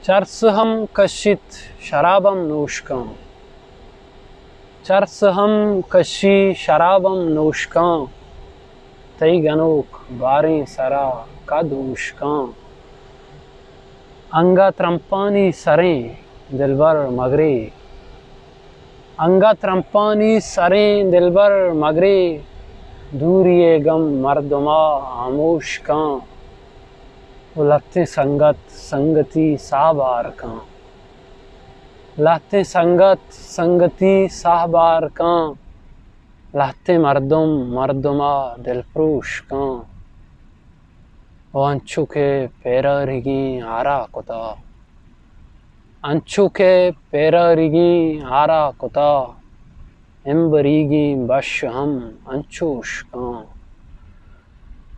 چرسہم کشت شرابم نوشکاں، چرسہم کشی شرابم نوشکاں، تئی گنوک باریں سرا کدوشکاں، انگا ترمپانی سریں دلبر مگرے، انگا ترمپانی سریں دلبر مگرے، دوری غم مردما آموشکاں، لتے سنگت سنگتی ساہبار کاں، لتے سنگت سنگتی ساہبار کاں، لتے مردم مردما دل پروش کاں، انچو کے پیرا رگی آرا کتا، انچو کے پیرا رگی آرا کتا، امبریگی بش ہم انچوش کاں،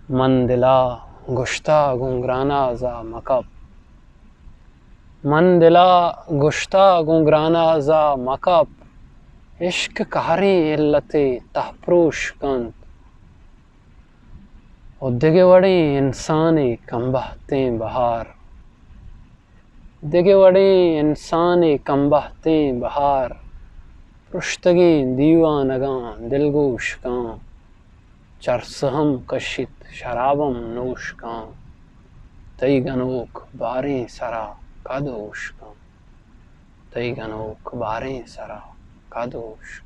من دلا گشتہ گنگرانا زا مکب، من دلا گشتہ گنگرانا زا مکب، عشق کہری علت تہ پروش کند، و دگے وڑی انسان کم بہتیں بہار، دگے وڑی انسان کم بہتیں بہار، پرشتگی دیوانگاں دلگوش کاں، چرسہم کشت شرابم نوشکاں، تئی گنوک باریں سرا کدوشکاں، تئی گنوک باریں سرا کدوشکاں۔